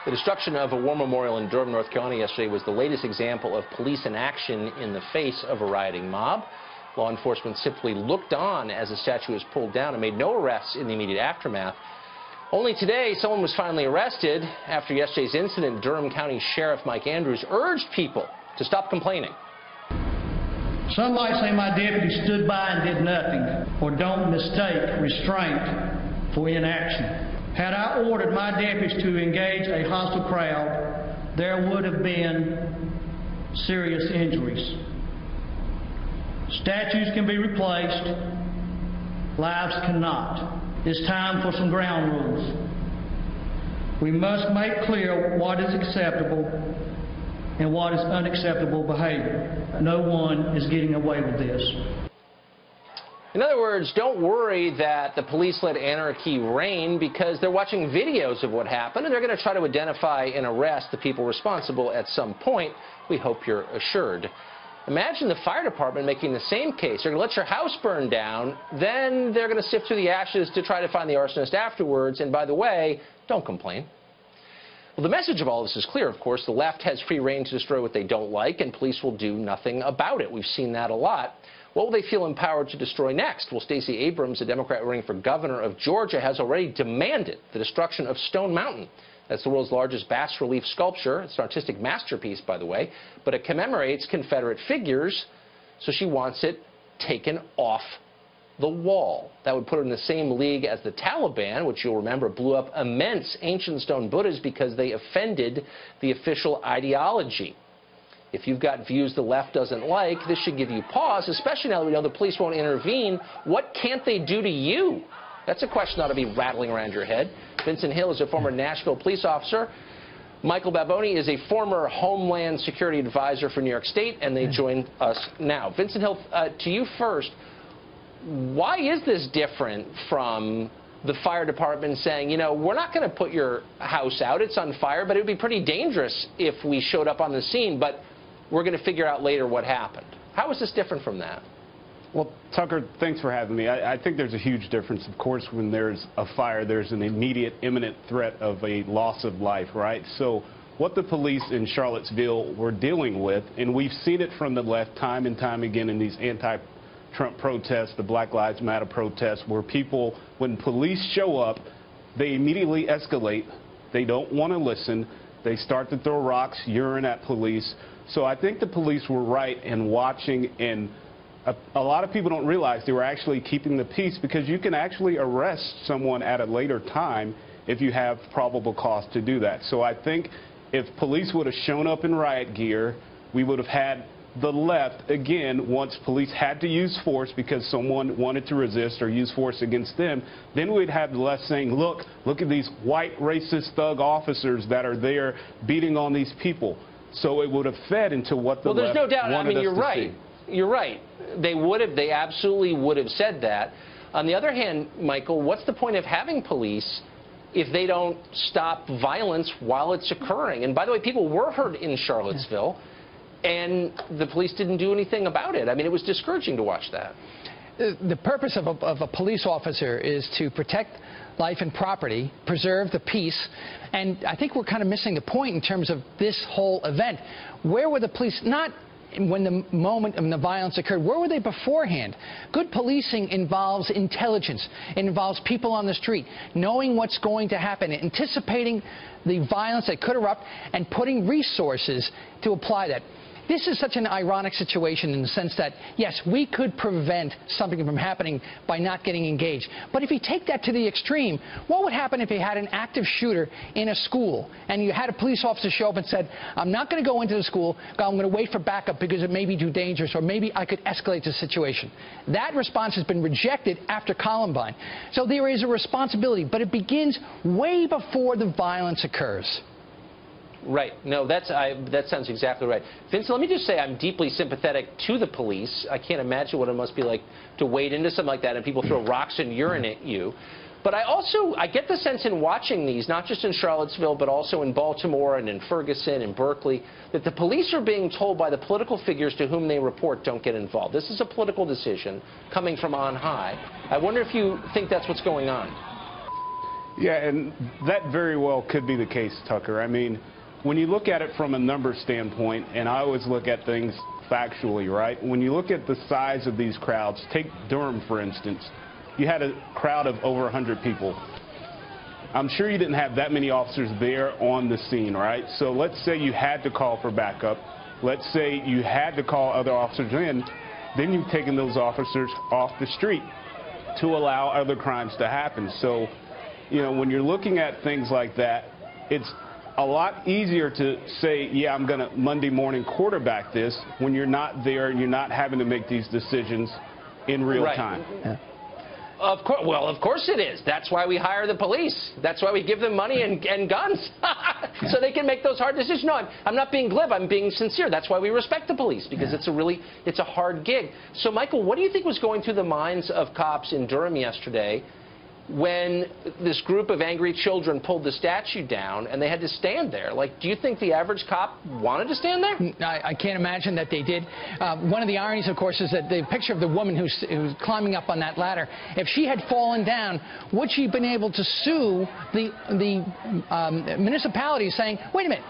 The destruction of a war memorial in Durham, North Carolina yesterday was the latest example of police inaction in the face of a rioting mob. Law enforcement simply looked on as the statue was pulled down and made no arrests in the immediate aftermath. Only today, someone was finally arrested after yesterday's incident. Durham County Sheriff Mike Andrews urged people to stop complaining. Some might say my deputy stood by and did nothing, or don't mistake restraint for inaction. Had I ordered my deputies to engage a hostile crowd, there would have been serious injuries. Statues can be replaced, lives cannot. It's time for some ground rules. We must make clear what is acceptable and what is unacceptable behavior. No one is getting away with this. In other words, don't worry that the police let anarchy reign, because they're watching videos of what happened and they're going to try to identify and arrest the people responsible at some point. We hope you're assured. Imagine the fire department making the same case. They're going to let your house burn down, then they're going to sift through the ashes to try to find the arsonist afterwards. And by the way, don't complain. Well, the message of all this is clear, of course. The left has free rein to destroy what they don't like, and police will do nothing about it. We've seen that a lot. What will they feel empowered to destroy next? Well, Stacey Abrams, a Democrat running for governor of Georgia, has already demanded the destruction of Stone Mountain. That's the world's largest bas-relief sculpture. It's an artistic masterpiece, by the way, but it commemorates Confederate figures, so she wants it taken off the wall. That would put her in the same league as the Taliban, which you'll remember blew up immense ancient stone Buddhas because they offended the official ideology. If you've got views the left doesn't like, this should give you pause, especially now that we know the police won't intervene. What can't they do to you? That's a question that ought to be rattling around your head. Vincent Hill is a former Nashville police officer. Michael Baboni is a former Homeland Security advisor for New York State, and they join us now. Vincent Hill, to you first. Why is this different from the fire department saying, you know, we're not going to put your house out, it's on fire, but it would be pretty dangerous if we showed up on the scene, but we're going to figure out later what happened? How is this different from that? Well, Tucker, thanks for having me. I think there's a huge difference. Of course, when there's a fire, there's an immediate, imminent threat of a loss of life, right? So what the police in Charlottesville were dealing with, and we've seen it from the left time and time again in these anti-Trump protests, the Black Lives Matter protests, where people, when police show up, they immediately escalate. They don't want to listen. They start to throw rocks, urine at police. So I think the police were right in watching, and a lot of people don't realize they were actually keeping the peace, because you can actually arrest someone at a later time if you have probable cause to do that. So I think if police would have shown up in riot gear, we would have had the left, again, once police had to use force because someone wanted to resist or use force against them, then we'd have the left saying, look at these white racist thug officers that are there beating on these people. So it would have fed into what the left wanted us to see. Well, there's no doubt. I mean, you're right. You're right. They absolutely would have said that. On the other hand, Michael, what's the point of having police if they don't stop violence while it's occurring? And by the way, people were hurt in Charlottesville, and the police didn't do anything about it. I mean, it was discouraging to watch that. The purpose of a police officer is to protect life and property, preserve the peace, and I think we're kind of missing the point in terms of this whole event. Where were the police? Not when the moment of the violence occurred. Where were they beforehand? Good policing involves intelligence. It involves people on the street knowing what's going to happen, anticipating the violence that could erupt, and putting resources to apply that. This is such an ironic situation in the sense that, yes, we could prevent something from happening by not getting engaged. But if you take that to the extreme, what would happen if you had an active shooter in a school and you had a police officer show up and said, I'm not going to go into the school, I'm going to wait for backup because it may be too dangerous, or maybe I could escalate the situation? That response has been rejected after Columbine. So there is a responsibility, but it begins way before the violence occurs. Right. No, that sounds exactly right. Vincent, let me just say I'm deeply sympathetic to the police. I can't imagine what it must be like to wade into something like that and people throw rocks and urine at you. But I get the sense in watching these, not just in Charlottesville, but also in Baltimore and in Ferguson and Berkeley, that the police are being told by the political figures to whom they report don't get involved. This is a political decision coming from on high. I wonder if you think that's what's going on. Yeah, and that very well could be the case, Tucker. I mean, when you look at it from a number standpoint, and I always look at things factually, right? When you look at the size of these crowds, take Durham, for instance, you had a crowd of over 100 people. I'm sure you didn't have that many officers there on the scene, right? So let's say you had to call for backup. Let's say you had to call other officers in. Then you've taken those officers off the street to allow other crimes to happen. So, you know, when you're looking at things like that, it's a lot easier to say, yeah, I'm going to Monday morning quarterback this when you're not there and you're not having to make these decisions in real time. Yeah. Of course, well, of course it is. That's why we hire the police. That's why we give them money and guns, so they can make those hard decisions. No, I'm not being glib. I'm being sincere. That's why we respect the police, because it's a hard gig. So, Michael, what do you think was going through the minds of cops in Durham yesterday when this group of angry children pulled the statue down and they had to stand there? Like, do you think the average cop wanted to stand there? I can't imagine that they did. One of the ironies, of course, is that the picture of the woman who's climbing up on that ladder, if she had fallen down, would she have been able to sue the municipality saying, wait a minute,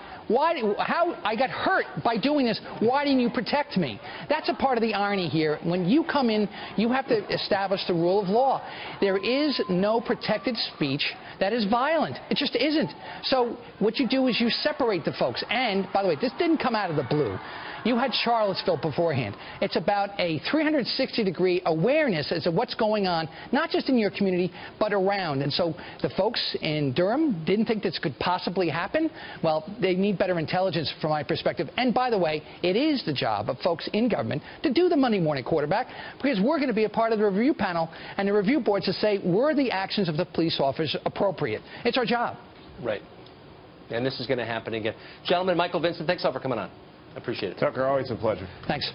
how I got hurt by doing this, why didn't you protect me? That's a part of the irony here. When you come in, you have to establish the rule of law. There is no protected speech that is violent. It just isn't. So what you do is you separate the folks. And, by the way, this didn't come out of the blue. You had Charlottesville beforehand. It's about a 360-degree awareness as to what's going on, not just in your community, but around. And so the folks in Durham didn't think this could possibly happen. Well, they need better intelligence from my perspective. And by the way, it is the job of folks in government to do the Monday morning quarterback, because we're going to be a part of the review panel and the review board to say, were the actions of the police officers appropriate? It's our job. Right. And this is going to happen again. Gentlemen, Michael Vincent, thanks all for coming on. I appreciate it. Tucker, always a pleasure. Thanks.